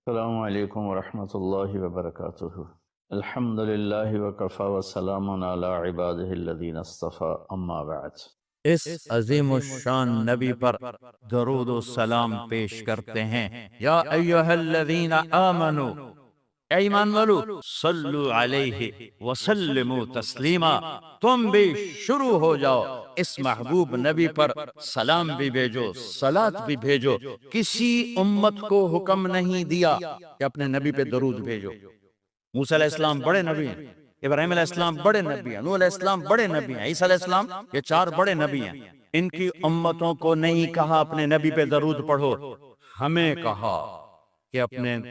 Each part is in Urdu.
السلام علیکم ورحمۃ اللہ وبرکاتہ۔ الحمد للہ وکفی وسلام علی عبادہ الذین اصطفی، اما بعد۔ اس عظیم الشان نبی پر درود و سلام پیش کرتے ہیں۔ یا ایہا الذین آمنو، اے ایمان والو، صلو علیہ وسلموا تسلیما، تم بھی شروع ہو جاؤ اس محبوب نبی پر سلام بھی بھیجو، صلات بھی بھیجو۔ کسی امت کو حکم نہیں دیا کہ اپنے نبی پہ درود بھیجو۔ موسیٰ علیہ السلام بڑے نبی ہیں، ابراہیم علیہ السلام بڑے نبی ہیں، نوح علیہ السلام بڑے نبی ہیں، عیسیٰ علیہ السلام، یہ 4 بڑے نبی ہیں۔ ان کی امتوں کو نہیں کہا اپنے نبی پہ درود پڑھو، ہمیں کہا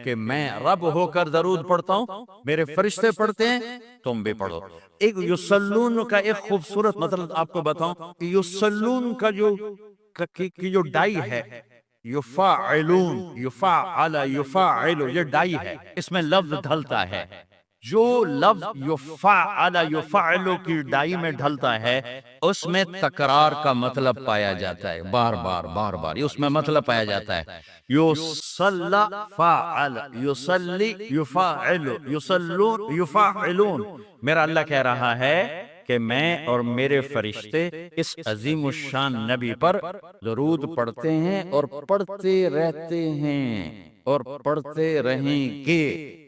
کہ میں رب ہو کر درود پڑھتا ہوں، میرے فرشتے پڑھتے ہیں، تم بھی پڑھو۔ ایک یصلون کا ایک خوبصورت مطلب آپ کو بتاؤں کہ یصلون کا جو ڈائی ہے، یفاعلون، یفاعل، یفاعل، یہ ڈائی ہے، اس میں لفظ ڈھلتا ہے۔ جو لفظ یفاعل، یفاعل کی ڈائی میں ڈھلتا ہے، اس میں تکرار کا مطلب پایا جاتا ہے، بار بار بار بار، اس میں مطلب پایا جاتا ہے۔ یصلی فاعل، یصلی یفاعل، یصلون یفاعلون۔ میرا اللہ کہہ رہا ہے کہ میں اور میرے فرشتے اس عظیم الشان نبی پر درود پڑھتے ہیں اور پڑھتے رہتے ہیں اور پڑھتے رہیں گے۔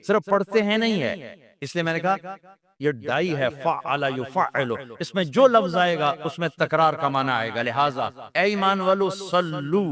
صرف پڑھتے ہیں نہیں ہے، اس لیے میں نے کہا یہ ڈائی ہے، فعل یفعل، اس میں جو لفظ آئے گا اس میں تکرار کا معنی آئے گا۔ لہٰذا اے ایمان والو، صلو،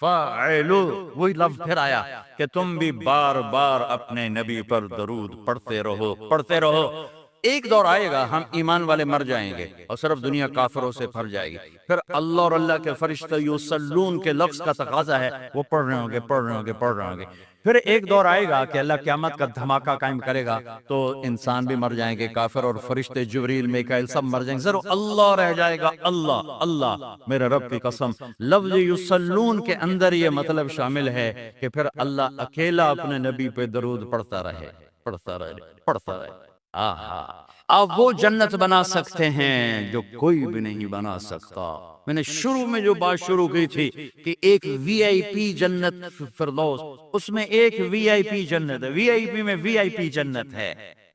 فاعلو، وہی لفظ پھر آیا کہ تم بھی بار بار اپنے نبی پر درود پڑھتے رہو، پڑھتے رہو۔ ایک دور آئے گا ہم ایمان والے مر جائیں گے اور صرف دنیا کافروں سے بھر جائے گی، پھر اللہ اور اللہ کے فرشتے یصلون کے لفظ کا تقاضا ہے، وہ پڑھ رہے ہوں گے، پڑھ رہے ہوں گے، پڑھ رہے ہوں گے۔ پھر ایک دور آئے گا کہ اللہ قیامت کا دھماکہ قائم کرے گا، تو انسان بھی مر جائیں گے، کافر اور فرشتے جبریل میکائیل سب مر جائیں گے، صرف اللہ رہ جائے گا۔ اللہ، اللہ، میرے رب کی قسم، لفظ یصلون کے اندر یہ مطلب شامل ہے کہ پھر اللہ اکیلا اپنے نبی پہ درود پڑھتا رہے، پڑھتا رہے، پڑھتا رہے۔ آہا، آپ وہ جنت بنا سکتے ہیں جو کوئی بھی نہیں بنا سکتا۔ میں نے شروع میں جو بات شروع کی تھی کہ ایک وی آئی پی جنت فردوس، اس میں ایک وی آئی پی جنت ہے، وی آئی پی میں وی آئی پی جنت ہے۔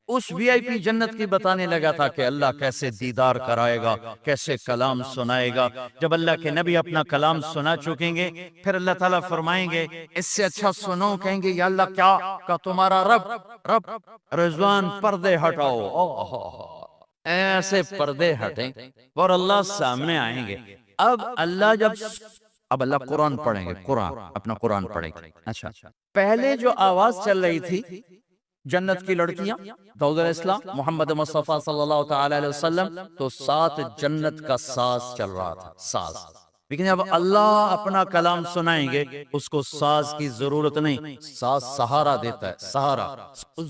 اس وی آئی پی جنت کی بتانے لگا تھا کہ اللہ کیسے دیدار کرائے گا، کیسے کلام سنائے گا۔ جب اللہ کے نبی اپنا کلام سنا چکیں گے، پھر اللہ تعالیٰ فرمائیں گے اس سے اچھا سنو، کہیں گے یا اللہ کیا کہ تمہارا رب رضوان پردے ہٹاؤ، ایسے پردے ہٹیں اور اللہ سامنے آئیں گے۔ اب اللہ قرآن پڑھیں گے، قرآن اپنا قرآن پڑھیں گے۔ اچھا، پہلے جو آواز چل رہی تھی جنت کی لڑکیاں، داؤد علیہ السلام، محمد مصطفیٰ صلی اللہ تعالی علیہ وسلم، تو 7 جنت کا ساز چل رہا تھا، ساز۔ لیکن اب اللہ اپنا کلام سنائیں گے، اس کو ساز کی ضرورت نہیں، ساز سہارا دیتا ہے، سہارا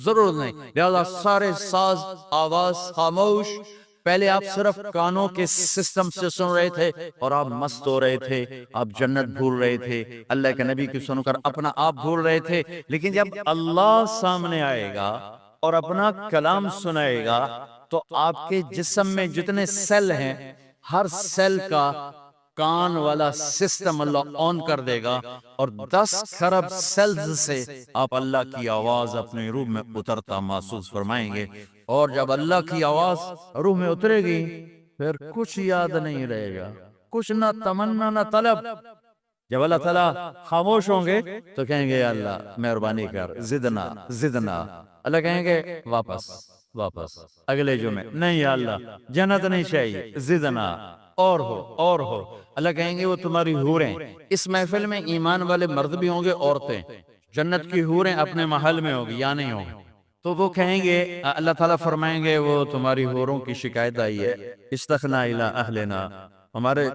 ضرورت نہیں، لہذا سارے ساز آواز خاموش۔ پہلے آپ صرف کانوں کے سسٹم سے سن رہے تھے اور آپ مست ہو رہے تھے، آپ جنت بھول رہے تھے، اللہ کے نبی کی سن کر اپنا آپ بھول رہے تھے۔ لیکن جب اللہ سامنے آئے گا اور اپنا کلام سنائے گا تو آپ کے جسم میں جتنے سیل ہیں، ہر سیل کا کان والا سسٹم اللہ آن کر دے گا اور 10 خرب سیلز سے آپ اللہ کی آواز اپنے روح میں اترتا محسوس فرمائیں گے۔ اور جب اللہ کی آواز روح میں اترے گی، پھر کچھ یاد نہیں رہے گا، کچھ نہ تمنا نہ طلب۔ جب اللہ تعالیٰ خاموش ہوں گے تو کہیں گے یا اللہ مہربانی کر، زدنا زدنا۔ اللہ کہیں گے واپس واپس، اگلے جمعے نہیں یا اللہ جنت نہیں چاہیے، زدنا، اور ہو۔ اللہ کہیں گے وہ تمہاری حوریں، اس محفل میں ایمان والے مرد بھی ہوں گے، عورتیں، جنت کی حوریں اپنے محل میں ہوگی یا نہیں ہوگی، تو وہ کہیں گے، اللہ تعالیٰ فرمائیں گے وہ تمہاری حوروں کی شکایت آئی ہے، استخنا الی اہلنا، ہمارے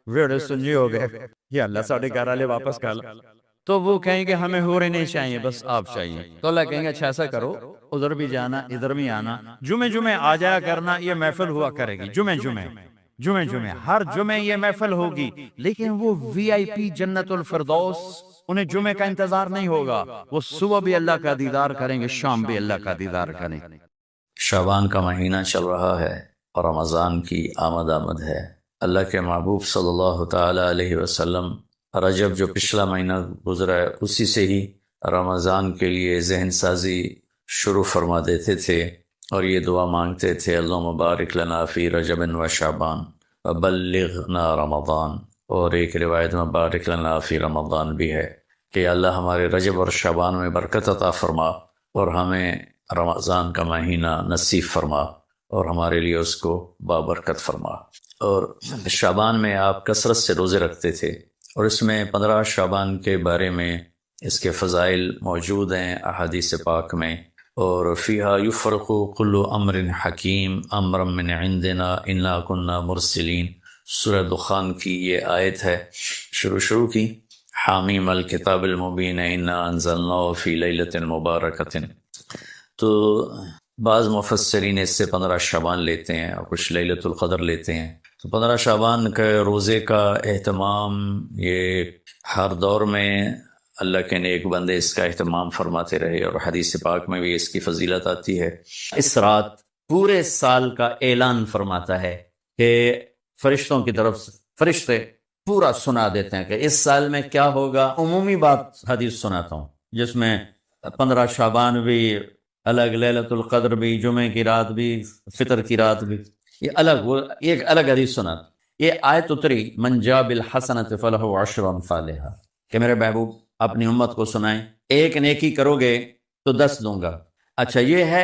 ویڑے سنجی ہو گئے، یا اللہ ساڑھے 11 لے واپس کر لا۔ تو وہ کہیں گے ہمیں حوریں نہیں چاہیے، بس آپ چاہیے۔ تو اللہ کہیں گے اچھا ایسا کرو، ادھر بھی جانا ادھر بھی آنا، جمعے آ جایا کرنا، یہ محفل ہوا کرے گی، جمعے ہر جمعے یہ محفل ہوگی۔ لیکن وہ وی آئی پی جنت الفردوس، انہیں جمعے کا انتظار نہیں ہوگا، وہ صبح بھی اللہ کا دیدار کریں گے، شام بھی اللہ کا دیدار کریں گے۔ شعبان کا مہینہ چل رہا ہے اور رمضان کی آمد ہے۔ اللہ کے محبوب صلی اللہ تعالی علیہ وسلم رجب جو پچھلا مہینہ گزرا ہے، اسی سے ہی رمضان کے لیے ذہن سازی شروع فرما دیتے تھے اور یہ دعا مانگتے تھے، اللہم بارک لنا فی رجب و شعبان وبلغنا رمضان، اور ایک روایت میں بارک لنا فی رمضان بھی ہے کہ اللہ ہمارے رجب اور شعبان میں برکت عطا فرما اور ہمیں رمضان کا مہینہ نصیب فرما اور ہمارے لیے اس کو بابرکت فرما۔ اور شعبان میں آپ کثرت سے روزے رکھتے تھے، اور اس میں 15 شعبان کے بارے میں اس کے فضائل موجود ہیں احادیث پاک میں۔ اور فیہا یفرق کل امر حکیم امرا من عندنا انا کنا مرسلین، سورہ دخان کی یہ آیت ہے شروع کی، حامیم الکتاب المبین انا انزلناہ فی لیلۃ مبارکۃ۔ تو بعض مفسرین اس سے 15 شعبان لیتے ہیں اور کچھ لیلۃ القدر لیتے ہیں۔ تو 15 شعبان کے روزے کا اہتمام یہ ہر دور میں اللہ کے نیک بندے اس کا اہتمام فرماتے رہے، اور حدیث پاک میں بھی اس کی فضیلت آتی ہے۔ اس رات پورے سال کا اعلان فرماتا ہے کہ فرشتوں کی طرف سے فرشتے پورا سنا دیتے ہیں کہ اس سال میں کیا ہوگا۔ عمومی بات حدیث سناتا ہوں جس میں 15 شعبان بھی الگ، لیلۃ القدر بھی، جمعے کی رات بھی، فطر کی رات بھی، یہ الگ، وہ ایک الگ حدیث سناتا۔ یہ آیت اتری من جاء بالحسنۃ فلہ عشر امثالھا، کہ میرے محبوب اپنی امت کو سنائیں ایک نیکی کرو گے تو 10 دوں گا۔ اچھا، یہ ہے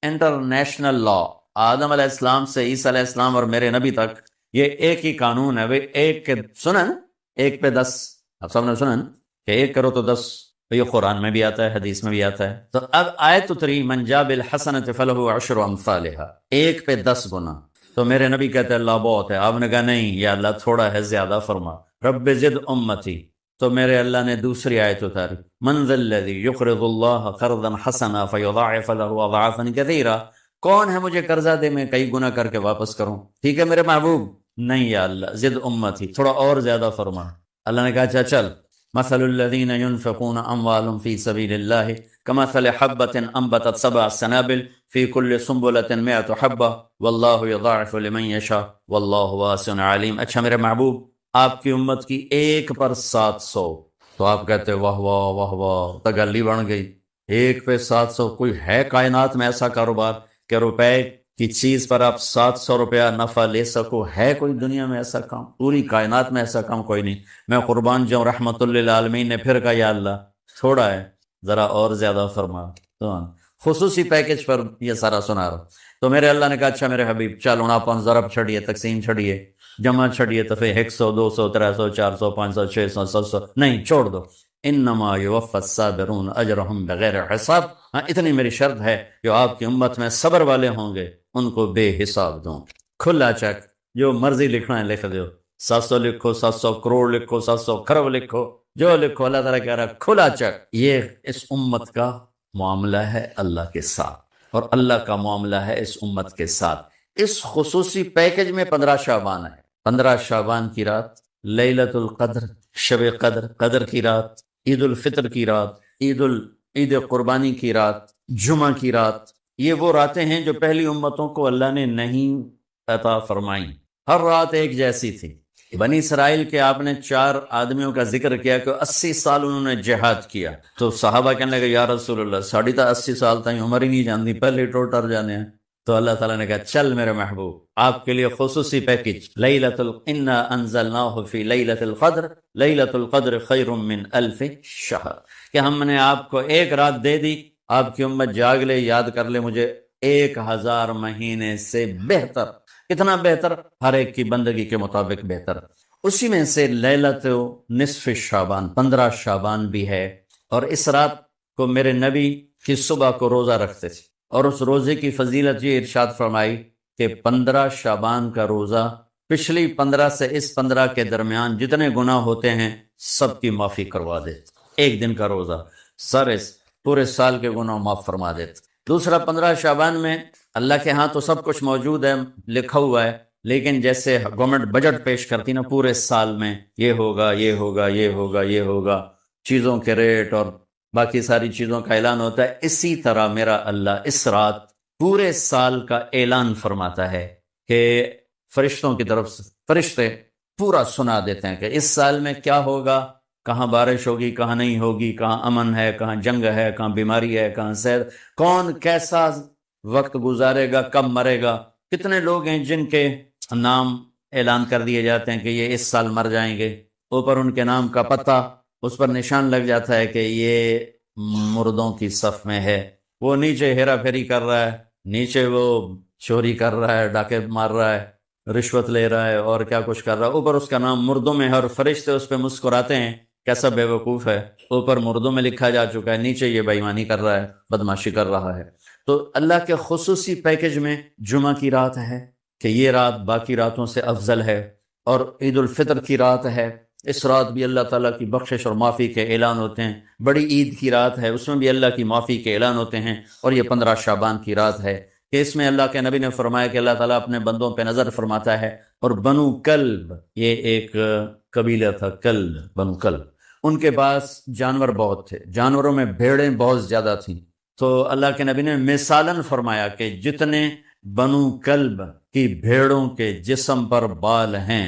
انٹرنیشنل لا، آدم علیہ السلام سے عیسیٰ علیہ السلام اور میرے نبی تک یہ ایک ہی قانون ہے، وہ ایک کے سنن، ایک پہ 10، اب سب نے سنن کہ ایک کرو تو 10، تو یہ قرآن میں بھی آتا ہے، حدیث میں بھی آتا ہے۔ تو اب آیت اتری من جاء بالحسنۃ فلہ عشر امثالھا، ایک پہ 10 گنا۔ تو میرے نبی کہتے ہیں اللہ بہت ہے، آپ نے کہا نہیں یا اللہ تھوڑا ہے، زیادہ فرما، رب زد امتی۔ تو میرے اللہ نے دوسری آیت اتاری، من ذا الذی یقرض اللہ قرضا حسنا فیضاعف له اضعافا کثیرا، کون ہے مجھے قرضہ دے میں کئی گنا کر کے واپس کروں؟ ٹھیک ہے میرے محبوب، نہیں یا اللہ زد امتی، تھوڑا اور زیادہ فرما۔ اللہ نے کہا اچھا چل، مثل الذین ينفقون اموالهم فی سبیل اللہ کمثل حبۃ انبتت 7 سنابل فی کل سنبلۃ 100 حبۃ واللہ یضاعف لمن یشاء واللہ واسع علیم۔ اچھا میرے محبوب، آپ کی امت کی ایک پر 700، تو آپ کہتے واہ واہ واہ واہ، تگلی بن گئی، ایک پہ 700۔ کوئی ہے کائنات میں ایسا کاروبار کہ روپے کی چیز پر آپ 700 روپیہ نفع لے سکو؟ ہے کوئی دنیا میں ایسا کام؟ پوری کائنات میں ایسا کام کوئی نہیں۔ میں قربان جاؤں، رحمت للعالمین نے پھر کہا یا اللہ تھوڑا ہے، ذرا اور زیادہ فرما۔ تو خصوصی پیکج پر یہ سارا سنا رہا۔ تو میرے اللہ نے کہا اچھا میرے حبیب چل ہوں آپ ضرب چھڑیے، تقسیم چھڑیے، جمع چھڑیے، تو پھر 100 200 300 400 500 600 700 نہیں، چھوڑ دو، انما یوفی الصابرون اجرہم بغیر حساب۔ ہاں اتنی میری شرط ہے، جو آپ کی امت میں صبر والے ہوں گے ان کو بے حساب دوں۔ کھلا چیک، جو مرضی لکھنا ہے لکھ دو، 700 لکھو، 700 کروڑ لکھو، 700 کھرب لکھو، جو لکھو، اللہ تعالیٰ کہہ رہا ہے کھلا چیک۔ یہ اس امت کا معاملہ ہے اللہ کے ساتھ، اور اللہ کا معاملہ ہے اس امت کے ساتھ۔ اس خصوصی پیکج میں 15 شعبان ہے، 15 شعبان کی رات، لیلۃ القدر، شب قدر، قدر کی رات، عید الفطر کی رات، عید قربانی کی رات، جمعہ کی رات، یہ وہ راتیں ہیں جو پہلی امتوں کو اللہ نے نہیں عطا فرمائیں۔ ہر رات ایک جیسی تھی۔ بنی اسرائیل کے آپ نے 4 آدمیوں کا ذکر کیا کہ 80 سال انہوں نے جہاد کیا، تو صحابہ کہنے لگے یا رسول اللہ ساڑھی تا 80 سال تک عمر ہی نہیں جانتی، پہلے ٹوٹر جانے ہیں۔ تو اللہ تعالیٰ نے کہا چل میرے محبوب، آپ کے لیے خصوصی پیکج، انا انزلناہ فی لیلۃ القدر، لیلۃ القدر خیر من 1000 شہر، کہ ہم نے آپ کو ایک رات دے دی، آپ کی امت جاگ لے، یاد کر لے مجھے، 1000 مہینے سے بہتر۔ کتنا بہتر؟ ہر ایک کی بندگی کے مطابق بہتر۔ اسی میں سے لیلۃ نصف شعبان، 15 شعبان بھی ہے، اور اس رات کو میرے نبی کی صبح کو روزہ رکھتے تھے، اور اس روزے کی فضیلت یہ ارشاد فرمائی کہ 15 شعبان کا روزہ پچھلی 15 سے اس 15 کے درمیان جتنے گناہ ہوتے ہیں سب کی معافی کروا دیتے۔ ایک دن کا روزہ سارے پورے سال کے گناہ معاف فرما دیتے۔ دوسرا 15 شعبان میں اللہ کے ہاں تو سب کچھ موجود ہے، لکھا ہوا ہے، لیکن جیسے گورنمنٹ بجٹ پیش کرتی نا پورے سال میں، یہ ہوگا یہ ہوگا یہ ہوگا یہ ہوگا، چیزوں کے ریٹ اور باقی ساری چیزوں کا اعلان ہوتا ہے، اسی طرح میرا اللہ اس رات پورے سال کا اعلان فرماتا ہے کہ فرشتوں کی طرف سے فرشتے پورا سنا دیتے ہیں کہ اس سال میں کیا ہوگا، کہاں بارش ہوگی کہاں نہیں ہوگی، کہاں امن ہے کہاں جنگ ہے، کہاں بیماری ہے کہاں صحت، کون کیسا وقت گزارے گا، کب مرے گا۔ کتنے لوگ ہیں جن کے نام اعلان کر دیے جاتے ہیں کہ یہ اس سال مر جائیں گے، اوپر ان کے نام کا پتہ اس پر نشان لگ جاتا ہے کہ یہ مردوں کی صف میں ہے۔ وہ نیچے ہیرا پھیری کر رہا ہے، نیچے وہ چوری کر رہا ہے، ڈاکے مار رہا ہے، رشوت لے رہا ہے اور کیا کچھ کر رہا ہے، اوپر اس کا نام مردوں میں ہے، اور فرشتے اس پہ مسکراتے ہیں کیسا بے وقوف ہے، اوپر مردوں میں لکھا جا چکا ہے، نیچے یہ بے ایمانی کر رہا ہے، بدماشی کر رہا ہے۔ تو اللہ کے خصوصی پیکج میں جمعہ کی رات ہے کہ یہ رات باقی راتوں سے افضل ہے، اور عید الفطر کی رات ہے، اس رات بھی اللہ تعالیٰ کی بخشش اور معافی کے اعلان ہوتے ہیں۔ بڑی عید کی رات ہے، اس میں بھی اللہ کی معافی کے اعلان ہوتے ہیں، اور یہ 15 شعبان کی رات ہے کہ اس میں اللہ کے نبی نے فرمایا کہ اللہ تعالیٰ اپنے بندوں پہ نظر فرماتا ہے، اور بنو کلب، یہ ایک قبیلہ تھا کلب، بنو کلب، ان کے پاس جانور بہت تھے، جانوروں میں بھیڑیں بہت زیادہ تھیں، تو اللہ کے نبی نے مثالاً فرمایا کہ جتنے بنو کلب کی بھیڑوں کے جسم پر بال ہیں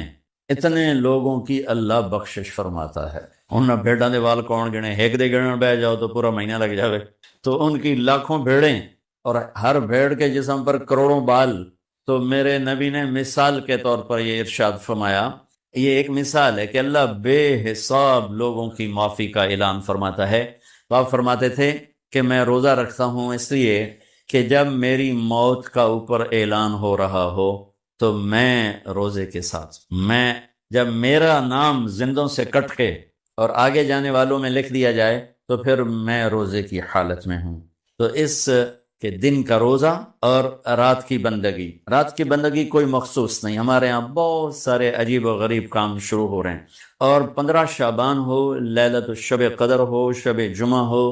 اتنے لوگوں کی اللہ بخشش فرماتا ہے۔ ان بھیڑاں دے وال کون گنے، ایک دے گنن بہ جاؤ تو پورا مہینہ لگ جاوے، تو ان کی لاکھوں بھیڑیں اور ہر بھیڑ کے جسم پر کروڑوں بال۔ تو میرے نبی نے مثال کے طور پر یہ ارشاد فرمایا، یہ ایک مثال ہے کہ اللہ بے حساب لوگوں کی معافی کا اعلان فرماتا ہے۔ تو آپ فرماتے تھے کہ میں روزہ رکھتا ہوں اس لیے کہ جب میری موت کا اوپر اعلان ہو رہا ہو تو میں روزے کے ساتھ، میں جب میرا نام زندوں سے کٹ کے اور آگے جانے والوں میں لکھ دیا جائے تو پھر میں روزے کی حالت میں ہوں۔ تو اس کہ دن کا روزہ اور رات کی بندگی، رات کی بندگی کوئی مخصوص نہیں، ہمارے ہاں بہت سارے عجیب و غریب کام شروع ہو رہے ہیں، اور 15 شعبان ہو، لیلۃ الشب قدر ہو، شب جمعہ ہو،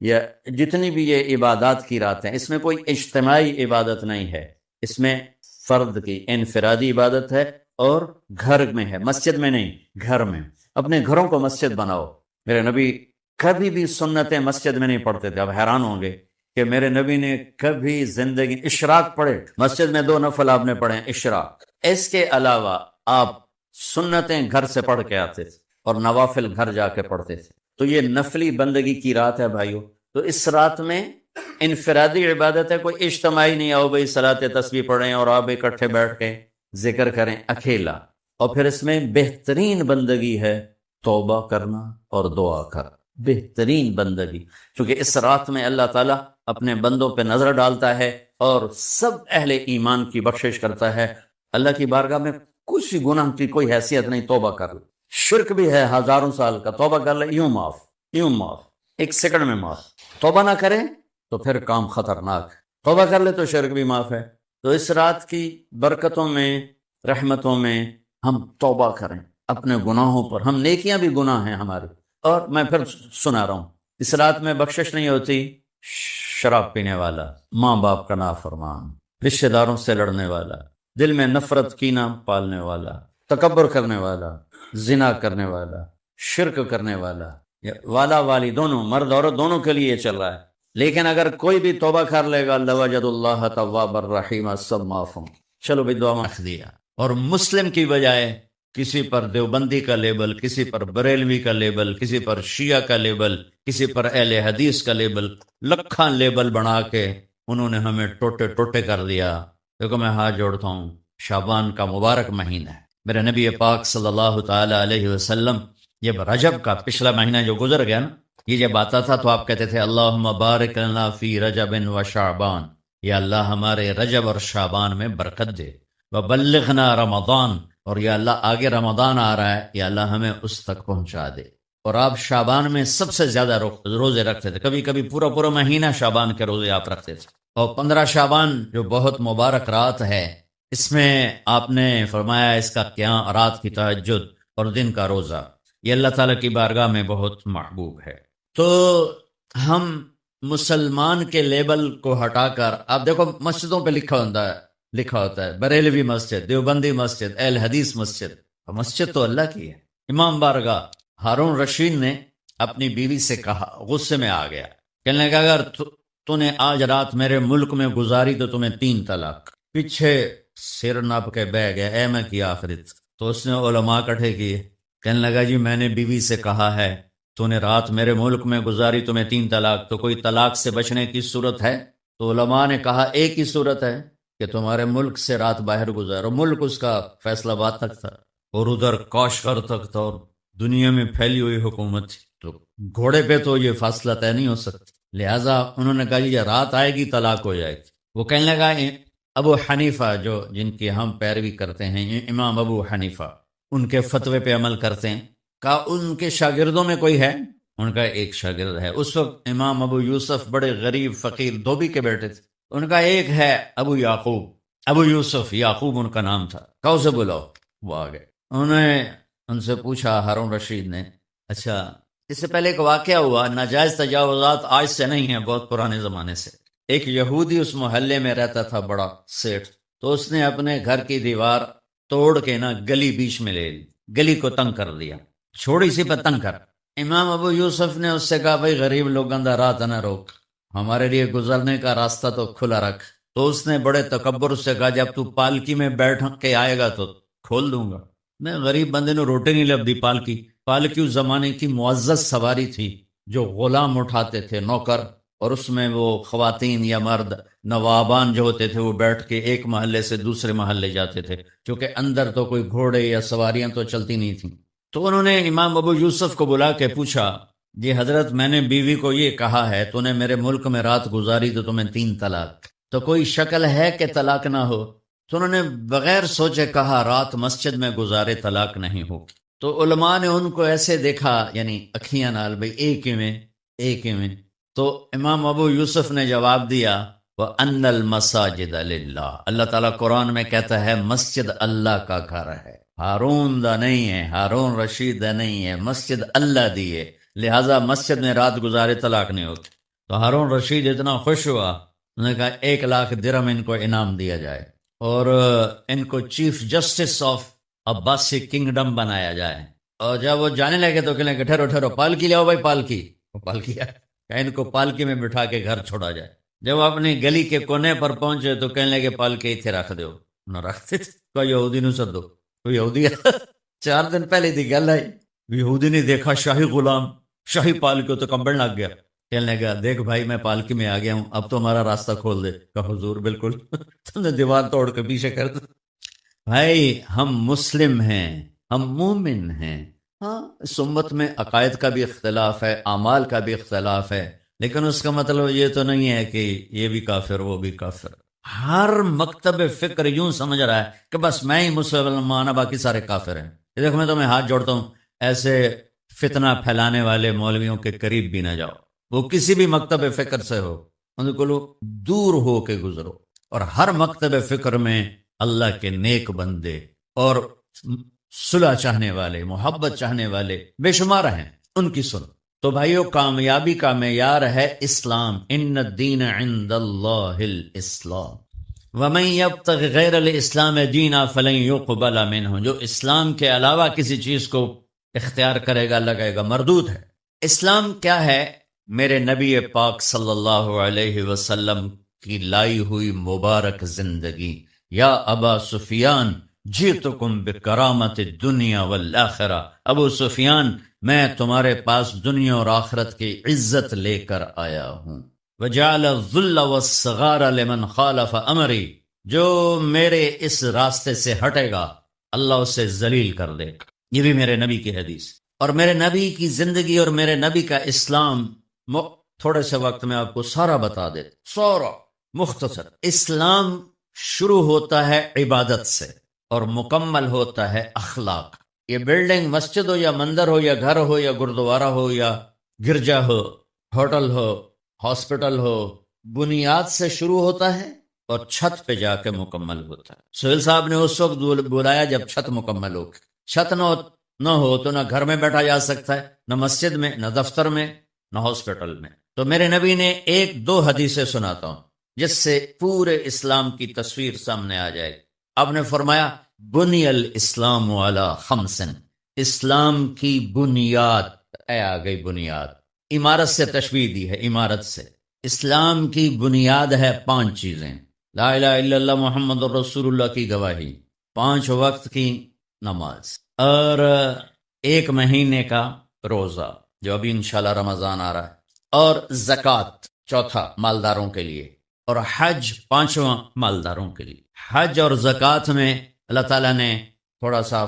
یا جتنی بھی یہ عبادات کی رات ہیں، اس میں کوئی اجتماعی عبادت نہیں ہے، اس میں فرد کی انفرادی عبادت ہے، اور گھر میں ہے، مسجد میں نہیں، گھر میں۔ اپنے گھروں کو مسجد بناؤ۔ میرے نبی کبھی بھی سنتیں مسجد میں نہیں پڑھتے تھے، اب حیران ہوں گے کہ میرے نبی نے کبھی زندگی اشراق پڑھے مسجد میں 2 نفل آپ نے پڑھے اشراق، اس کے علاوہ آپ سنتیں گھر سے پڑھ کے آتے تھے اور نوافل گھر جا کے پڑھتے تھے۔ تو یہ نفلی بندگی کی رات ہے بھائیو۔ تو اس رات میں انفرادی عبادت ہے، کوئی اجتماعی نہیں، آؤ بھائی صلاۃ تسبیح پڑھیں اور آپ اکٹھے بیٹھ کے ذکر کریں، اکیلا۔ اور پھر اس میں بہترین بندگی ہے توبہ کرنا اور دعا کرنا، بہترین بندگی، کیونکہ اس رات میں اللہ تعالیٰ اپنے بندوں پہ نظر ڈالتا ہے اور سب اہل ایمان کی بخشش کرتا ہے۔ اللہ کی بارگاہ میں کچھ گناہ کی کوئی حیثیت نہیں، توبہ کر لے، شرک بھی ہے ہزاروں سال کا، توبہ کر لے یوں معاف، یوں معاف، 1 سیکنڈ میں معاف۔ توبہ نہ کرے تو پھر کام خطرناک، توبہ کر لے تو شرک بھی معاف ہے۔ تو اس رات کی برکتوں میں، رحمتوں میں ہم توبہ کریں اپنے گناہوں پر، ہم نیکیاں بھی گناہ ہیں ہمارے۔ اور میں پھر سنا رہا ہوں، اس رات میں بخشش نہیں ہوتی شراب پینے والا، ماں باپ کا نافرمان، رشتہ داروں سے لڑنے والا، دل میں نفرت کینہ پالنے والا، تکبر کرنے والا، زنا کرنے والا، شرک کرنے والا، والا والی دونوں، مرد عورت دونوں کے لیے چل رہا ہے۔ لیکن اگر کوئی بھی توبہ کر لے گا لوجد اللہ تواب الرحیم، سب معاف ہوں۔ چلو بھائی دعا مانگ دیا، اور مسلم کی بجائے کسی پر دیوبندی کا لیبل، کسی پر بریلوی کا لیبل، کسی پر شیعہ کا لیبل، کسی پر اہل حدیث کا لیبل، لکھاں لیبل بنا کے انہوں نے ہمیں ٹوٹے ٹوٹے کر دیا۔ دیکھو میں ہاتھ جوڑتا ہوں، شعبان کا مبارک مہینہ ہے، میرے نبی پاک صلی اللہ تعالی علیہ وسلم جب رجب کا پچھلا مہینہ جو گزر گیا نا، یہ جب آتا تھا تو آپ کہتے تھے اللہم بارک لنا فی رجب و شعبان، یا اللہ ہمارے رجب اور شعبان میں برکت دے، وبلغنا رمضان، اور یا اللہ آگے رمضان آ رہا ہے، یا اللہ ہمیں اس تک پہنچا دے۔ اور آپ شعبان میں سب سے زیادہ روزے رکھتے تھے، کبھی کبھی پورا مہینہ شعبان کے روزے آپ رکھتے تھے۔ اور 15 شعبان جو بہت مبارک رات ہے، اس میں آپ نے فرمایا اس کا قیام، رات کی تہجد اور دن کا روزہ، یہ اللہ تعالیٰ کی بارگاہ میں بہت محبوب ہے۔ تو ہم مسلمان کے لیبل کو ہٹا کر، آپ دیکھو مسجدوں پہ لکھا ہوتا ہے بریلوی مسجد، دیوبندی مسجد، اہل حدیث مسجد، مسجد تو اللہ کی ہے۔ امام بارگاہ ہارون رشید نے اپنی بیوی سے کہا، غصے میں آ گیا، کہنے لگا اگر تو نے آج رات میرے ملک میں گزاری تو تمہیں 3 طلاق۔ پیچھے سر نپ کے بہ گیا، اے میں کی آخرت۔ تو اس نے علماء کٹھے کیے، کہنے لگا جی میں نے بیوی سے کہا ہے تو نے رات میرے ملک میں گزاری تمہیں 3 طلاق، تو کوئی طلاق سے بچنے کی صورت ہے؟ تو علماء نے کہا ایک ہی صورت ہے کہ تمہارے ملک سے رات باہر گزارو۔ ملک اس کا فیصلہ آباد تک تھا اور ادھر کاشغر تک تھا اور دنیا میں پھیلی ہوئی حکومت تھی، تو گھوڑے پہ تو یہ فاصلہ طے نہیں ہو سکتا، لہٰذا انہوں نے کہا یہ رات آئے گی طلاق ہو جائے گی۔ وہ کہنے لگا ابو حنیفہ جو جن کی ہم پیروی کرتے ہیں، امام ابو حنیفہ، ان کے فتوے پہ عمل کرتے ہیں۔ کہا ان کے شاگردوں میں کوئی ہے؟ ان کا ایک شاگرد ہے۔ اس وقت امام ابو یوسف بڑے غریب فقیر دھوبی کے بیٹے تھے۔ ان کا ایک ہے ابو یعقوب، ابو یوسف یعقوب ان کا نام تھا۔ کہا اسے بلاؤ، وہ آ گئے۔ انہوں نے ان سے پوچھا، ہارون رشید نے، اچھا اس سے پہلے ایک واقعہ ہوا، ناجائز تجاوزات آج سے نہیں ہیں، بہت پرانے زمانے سے۔ ایک یہودی اس محلے میں رہتا تھا، بڑا سیٹھ، تو اس نے اپنے گھر کی دیوار توڑ کے گلی بیچ میں لے لی، گلی کو تنگ کر دیا، چھوڑی سی پہ تنگ کر۔ امام ابو یوسف نے اس سے کہا بھائی غریب لوگوں کا راہ نہ روک، ہمارے لیے گزرنے کا راستہ تو کھلا رکھ۔ تو اس نے بڑے تکبر سے کہا جب تو پالکی میں بیٹھ کے آئے گا تو کھول دوں گا۔ میں غریب بندے نے روٹی نہیں لبدی پالکی۔ پالکی اس زمانے کی معزز سواری تھی جو غلام اٹھاتے تھے، نوکر، اور اس میں وہ خواتین یا مرد نوابان جو ہوتے تھے وہ بیٹھ کے ایک محلے سے دوسرے محلے جاتے تھے، کیونکہ اندر تو کوئی گھوڑے یا سواریاں تو چلتی نہیں تھیں۔ تو انہوں نے امام ابو یوسف کو بلا کے پوچھا، جی حضرت میں نے بیوی کو یہ کہا ہے تو نے میرے ملک میں رات گزاری تو تمہیں 3 طلاق، تو کوئی شکل ہے کہ طلاق نہ ہو؟ تو انہوں نے بغیر سوچے کہا رات مسجد میں گزارے طلاق نہیں ہو۔ تو علماء نے ان کو ایسے دیکھا، یعنی اکھیاں نال، بھئی ایک ہی میں۔ تو امام ابو یوسف نے جواب دیا، وَأَنَّ الْمَسَاجِدَ لِلَّهِ، اللہ تعالیٰ قرآن میں کہتا ہے مسجد اللہ کا گھر ہے، ہارون دا نہیں ہے، ہارون رشید دا نہیں ہے، مسجد اللہ دی ہے، لہٰذا مسجد میں رات گزارے طلاق نہیں ہوتی۔ تو ہارون رشید اتنا خوش ہوا، انہوں نے کہا 1 لاکھ درہم ان کو انعام دیا جائے اور ان کو chief justice of Abbasi kingdom بنایا جائے۔ اور جب وہ جانے لگے تو کہنے لگے ٹھہرو پالکی لاؤ بھائی، پالکی ہے کہ ان کو پالکی میں بٹھا کے گھر چھوڑا جائے۔ جب اپنی گلی کے کونے پر پہنچے تو کہنے لگے پالکی اتھے رکھ دو، نہ رکھتے تھے۔ کوئی یہودی نو سدو، کوئی یہودی 4 دن پہلے دی گل ہے، یہودی نے دیکھا شاہی غلام شاہی پالکی تو کمبل لگ گیا، کہنے لگا دیکھ بھائی میں پالکی میں آ گیا ہوں، اب تو ہمارا راستہ کھول دے۔ کہا حضور بالکل، تم نے دیوار توڑ کے پیچھے کر دیا۔ بھائی ہم مسلم ہیں، ہم مومن ہیں، ہاں اس امت میں عقائد کا بھی اختلاف ہے، اعمال کا بھی اختلاف ہے، لیکن اس کا مطلب یہ تو نہیں ہے کہ یہ بھی کافر وہ بھی کافر۔ ہر مکتب فکر یوں سمجھ رہا ہے کہ بس میں ہی مسلمان ہوں، باقی سارے کافر ہیں۔ دیکھو میں تمہیں ہاتھ جوڑتا ہوں، ایسے فتنہ پھیلانے والے مولویوں کے قریب بھی نہ جاؤ، وہ کسی بھی مکتب فکر سے ہو، ان کو دور ہو کے گزرو۔ اور ہر مکتب فکر میں اللہ کے نیک بندے اور صلح چاہنے والے، محبت چاہنے والے بے شمار ہیں، ان کی سنو۔ تو بھائیو کامیابی کا معیار ہے اسلام، ان الدین عند اللہ الاسلام، ومن یبتغ غیر الاسلام دینا فلن یقبل منہ، جو اسلام کے علاوہ کسی چیز کو اختیار کرے گا اللہ کہے گا مردود ہے۔ اسلام کیا ہے؟ میرے نبی پاک صلی اللہ علیہ وسلم کی لائی ہوئی مبارک زندگی۔ یا ابا سفیان جئتکم بکرامت الدنیا والآخرہ، ابو سفیان میں تمہارے پاس دنیا اور آخرت کی عزت لے کر آیا ہوں۔ وجعل الذل والصغار لمن خالف امری، جو میرے اس راستے سے ہٹے گا اللہ اسے ذلیل کر دے گا۔ یہ بھی میرے نبی کی حدیث، اور میرے نبی کی زندگی اور میرے نبی کا اسلام تھوڑے سے وقت میں آپ کو سارا بتا دے، سارا مختصر۔ اسلام شروع ہوتا ہے عبادت سے اور مکمل ہوتا ہے اخلاق۔ یہ بلڈنگ مسجد ہو یا مندر ہو یا گھر ہو یا گردوارہ ہو یا گرجا ہو، ہوٹل ہو، ہاسپٹل ہو، بنیاد سے شروع ہوتا ہے اور چھت پہ جا کے مکمل ہوتا ہے۔ سہیل صاحب نے اس وقت بلایا جب چھت مکمل ہو، چھت نہ ہو تو نہ گھر میں بیٹھا جا سکتا ہے، نہ مسجد میں، نہ دفتر میں، نہ ہاسپٹل میں۔ تو میرے نبی نے 1-2 حدیثیں سناتا ہوں جس سے پورے اسلام کی تصویر سامنے آ جائے۔ آپ نے فرمایا بنی الاسلام علی 5، اسلام کی بنیاد آ گئی، بنیاد عمارت سے تشبیہ دی ہے، عمارت سے۔ اسلام کی بنیاد ہے 5 چیزیں، لا الہ الا اللہ محمد رسول اللہ کی گواہی، 5 وقت کی نماز، اور ایک مہینے کا روزہ جو ابھی انشاءاللہ رمضان آ رہا ہے، اور زکوٰۃ چوتھا مالداروں کے لیے، اور حج پانچواں مالداروں کے لیے۔ حج اور زکوٰۃ میں اللہ تعالیٰ نے تھوڑا سا